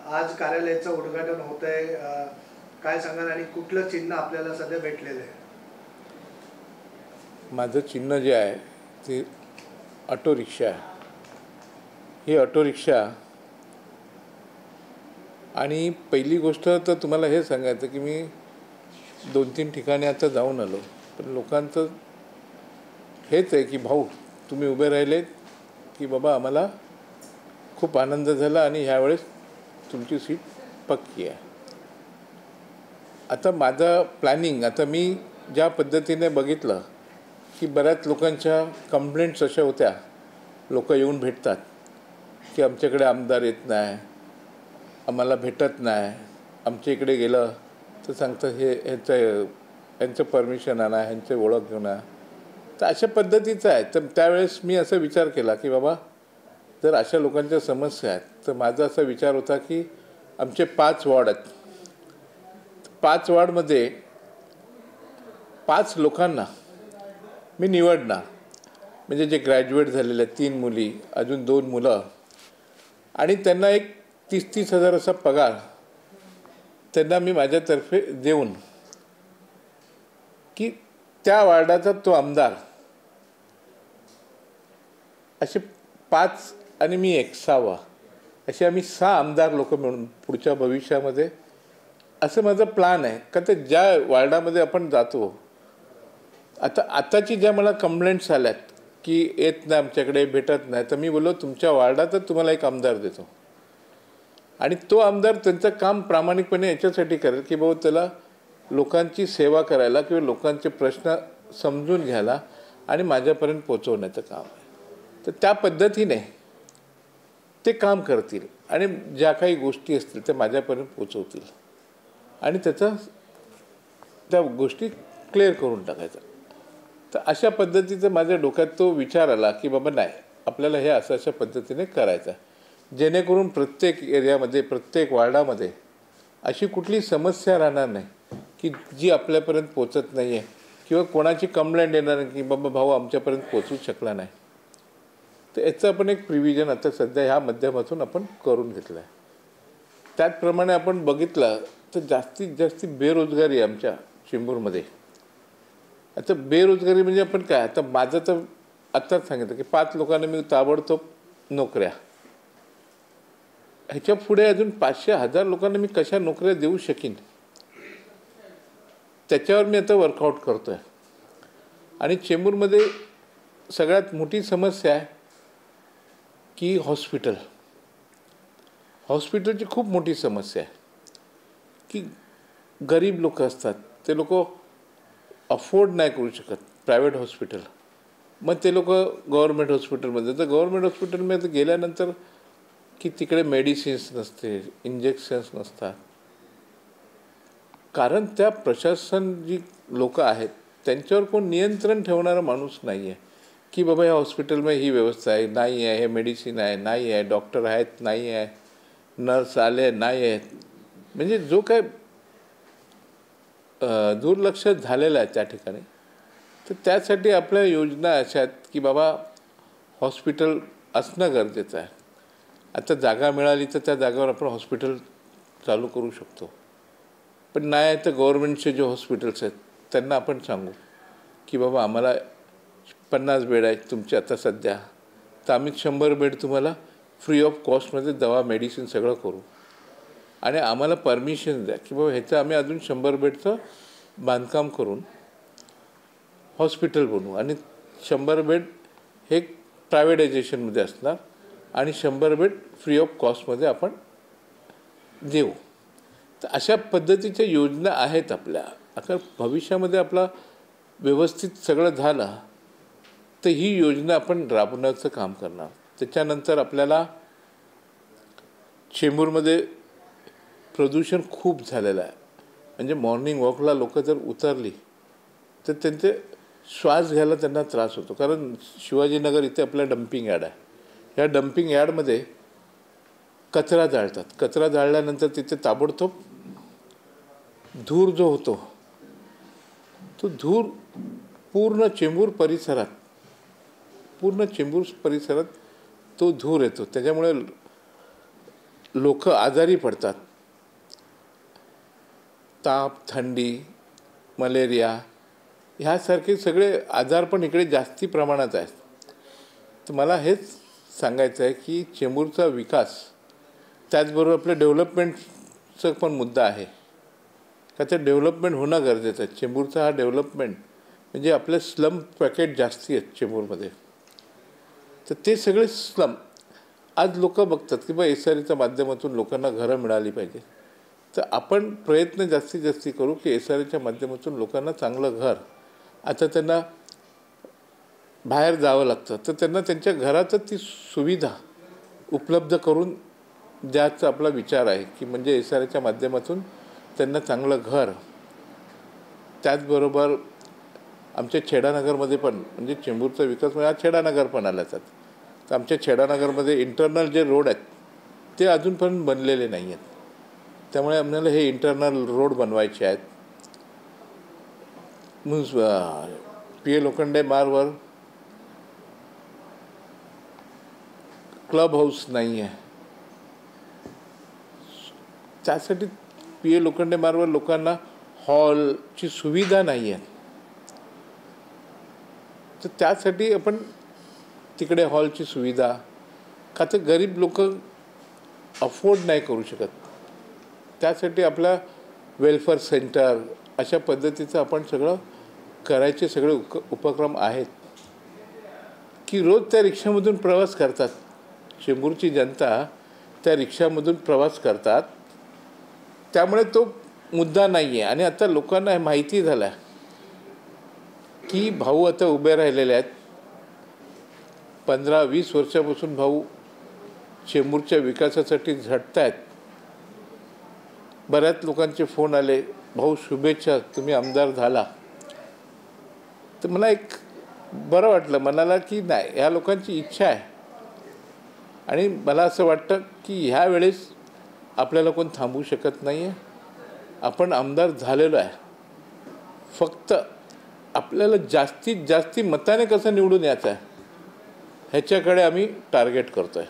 आज कार्यालयाचं उद्घाटन होत आहे, काय सांगाल आणि कुठलं चिन्ह आपल्याला सध्या भेटलेलं आहे? माझं चिन्ह जे आहे ते ऑटो रिक्षा आहे. ही ऑटो रिक्षा आणि पहिली गोष्ट तर तुम्हाला हे सांगायचं की मी 2-3 ठिकाणी आता जाऊन आलो, पण लोकांचं हेच आहे की भाऊ तुम्ही उभे राहिलेत की बाबा आम्हाला खूप आनंद झाला आणि ह्यावेळेस तुमची सीट पक्की आहे. आता माझं प्लॅनिंग, आता मी ज्या पद्धतीने बघितलं की बऱ्याच लोकांच्या कंप्लेंट्स अशा होत्या, लोक येऊन भेटतात की आमच्याकडे आमदार येत नाही, आम्हाला भेटत नाही, आमच्या इकडे गेलं तर सांगतं हे यांचं परमिशन आणा, ह्यांचे ओळख घेऊन आणा. तर अशा पद्धतीचं आहे. तर त्यावेळेस मी असा विचार केला की बाबा जर अशा लोकांच्या समस्या आहेत तर माझा असा विचार होता की आमचे 5 वॉर्ड आहेत, 5 वॉर्डमध्ये 5 लोकांना मी निवडणार. म्हणजे जे ग्रॅज्युएट झालेले आहेत, 3 मुली, अजून 2 मुलं, आणि त्यांना एक 30-30 हजार असा पगार त्यांना मी माझ्यातर्फे देऊन की त्या वार्डाचा तो आमदार, असे 5 आणि मी एक 6वा, असे आम्ही 6 आमदार लोक मिळून पुढच्या भविष्यामध्ये, असं माझं प्लॅन आहे. का ते ज्या वार्डामध्ये आपण जातो, आताची ज्या मला कंप्लेंट्स आल्यात की येत नाही, आमच्याकडे भेटत नाही, तर मी बोललो तुमच्या वार्डातच तुम्हाला एक आमदार देतो आणि तो आमदार त्यांचं काम प्रामाणिकपणे याच्यासाठी करेल की बाबा त्याला लोकांची सेवा करायला किंवा लोकांचे प्रश्न समजून घ्यायला आणि माझ्यापर्यंत पोचवण्याचं काम आहे. तर त्या पद्धतीने ते काम करतील आणि ज्या काही गोष्टी असतील त्या माझ्यापर्यंत पोचवतील आणि त्या गोष्टी क्लिअर करून टाकायच्या. तर अशा पद्धतीचं माझ्या डोक्यात तो विचार आला की बाबा नाही, आपल्याला हे अशा पद्धतीने करायचं, जेणेकरून प्रत्येक एरियामध्ये, प्रत्येक वार्डामध्ये अशी कुठली समस्या राहणार नाही की जी आपल्यापर्यंत पोचत नाही आहे किंवा कोणाची कंप्लेंट येणार नाही की बाबा भाऊ आमच्यापर्यंत पोचू शकला नाही. तर याचं आपण एक प्रिव्हिजन आता सध्या ह्या माध्यमातून आपण करून घेतलं आहे. त्याचप्रमाणे आपण बघितलं तर जास्तीत जास्त बेरोजगारी आमच्या चेंबूरमध्ये. आता बेरोजगारी म्हणजे आपण काय, आता माझं तर आत्ताच सांगितलं की 5 लोकांना मी ताबडतोब नोकऱ्या, ह्याच्या पुढे अजून 500-1000 लोकांना मी कशा नोकऱ्या देऊ शकीन, त्याच्यावर मी आता वर्कआउट करतो आहे. आणि चेंबूरमध्ये सगळ्यात मोठी समस्या आहे की हॉस्पिटलची खूप मोठी समस्या आहे की गरीब लोक असतात, ते लोक अफोर्ड नाही करू शकत प्रायव्हेट हॉस्पिटल, मग ते लोक गव्हर्मेंट हॉस्पिटलमध्ये. तर गव्हर्मेंट हॉस्पिटलमध्ये गेल्यानंतर की तिकडे मेडिसिन्स नसते, इंजेक्शन्स नसतात, कारण त्या प्रशासन जी लोक आहेत त्यांच्यावर कोण नियंत्रण ठेवणारा माणूस नाही आहे की बाबा या हॉस्पिटलमध्ये ही व्यवस्था आहे, नाही आहे, हे मेडिसिन आहे, नाही आहे, डॉक्टर आहेत, नाही आहे, नर्स आले नाही आहेत. म्हणजे जो काय दुर्लक्ष झालेलं आहे त्या ठिकाणी. तर त्यासाठी आपल्या योजना अशा आहेत की बाबा हॉस्पिटल असणं गरजेचं आहे. आता जागा मिळाली तर त्या जागेवर आपण हॉस्पिटल चालू करू शकतो, पण नाही आहे तर गव्हर्मेंटचे जे हॉस्पिटल्स आहेत त्यांना आपण सांगू की बाबा आम्हाला 50 बेड आहेत तुमचे आता सध्या, तर आम्ही 100 बेड तुम्हाला फ्री ऑफ कॉस्टमध्ये दवा मेडिसिन सगळं करू आणि आम्हाला परमिशन द्या की बाबा ह्याचं आम्ही अजून 100 बेडचं बांधकाम करून हॉस्पिटल बनवू आणि 100 बेड हे प्रायव्हेटायझेशनमध्ये असणार आणि 100 बेड फ्री ऑफ कॉस्टमध्ये आपण देऊ. तर अशा पद्धतीच्या योजना आहेत आपल्या. आता भविष्यामध्ये आपला व्यवस्थित सगळं झालं तर ही योजना आपण राबवण्याचं काम करणार. त्याच्यानंतर आपल्याला चेंबूरमध्ये प्रदूषण खूप झालेलं आहे. म्हणजे मॉर्निंग वॉकला लोक जर उतरली तर त्यांचे श्वास घ्यायला त्यांना त्रास होतो, कारण शिवाजीनगर इथे आपला डम्पिंग यार्ड आहे. ह्या डम्पिंग यार्डमध्ये कचरा जाळतात. कचरा जाळल्यानंतर तिथे ताबडतोब धूर जो होतो तो धूर पूर्ण चेंबूर परिसरात तो धूर येतो. त्याच्यामुळे लोक आजारी पडतात. ताप, थंडी, मलेरिया ह्यासारखे सगळे आजार पण इकडे जास्ती प्रमाणात आहेत. तर मला हेच सांगायचं आहे की चेंबूरचा विकास, त्याचबरोबर आपल्या डेव्हलपमेंटचा पण मुद्दा आहे का ते डेव्हलपमेंट होणं गरजेचं आहे. चेंबूरचा हा डेव्हलपमेंट म्हणजे आपले स्लम पॅकेट जास्ती आहेत चेंबूरमध्ये. तर ते सगळे स्लम आज लोक बघतात की बा SREच्या माध्यमातून लोकांना घरं मिळाली पाहिजे. तर आपण प्रयत्न जास्तीत जास्त करू की SREच्या माध्यमातून लोकांना चांगलं घर, आता त्यांना बाहेर जावं लागतं तर त्यांना त्यांच्या घरातच ती सुविधा उपलब्ध करून द्यायचा आपला विचार आहे की म्हणजे SREच्या माध्यमातून त्यांना चांगलं घर. त्याचबरोबर आमच्या छेडानगरमध्ये पण म्हणजे चेंबूरचा विकास म्हणजे आज छेडानगर पण आला जात. तर आमच्या छेडानगरमध्ये इंटरनल जे रोड आहेत ते अजूनपर्यंत बनलेले नाही आहेत. त्यामुळे आम्हाला हे इंटरनल रोड बनवायचे आहेत. PA लोखंडे मार्गवर क्लब हाऊस नाही आहे. त्यासाठी PA लोखंडे मार्गवर लोकांना हॉलची सुविधा नाही आहे. तर त्यासाठी आपण तिकडे हॉलची सुविधा, का तर गरीब लोक अफोर्ड नाही करू शकत, त्यासाठी आपला वेलफेअर सेंटर अशा पद्धतीचं आपण सगळं करायचे सगळे उपक्रम आहेत की रोज त्या रिक्षामधून प्रवास करतात. चेंबूरची जनता त्या रिक्षामधून प्रवास करतात. त्यामुळे तो मुद्दा नाही आहे. आणि आता लोकांना हे माहिती झालं आहे की भाऊ आता उभे राहिलेले आहेत. 15-20 वर्षापासून भाऊ चेंबूरच्या विकासासाठी झटत आहेत. बऱ्याच लोकांचे फोन आले, भाऊ शुभेच्छा, तुम्ही आमदार झाला. तर मला एक बरं वाटलं मनाला की नाही, ह्या लोकांची इच्छा आहे. आणि मला असं वाटतं की ह्या वेळेस आपल्याला कोण थांबवू शकत नाही आहे. आपण आमदार झालेलो आहे. फक्त आपल्याला जास्तीत जास्त मताने कसं निवडून यायचं आहे ह्याच्याकडे आम्ही टार्गेट करतो आहे.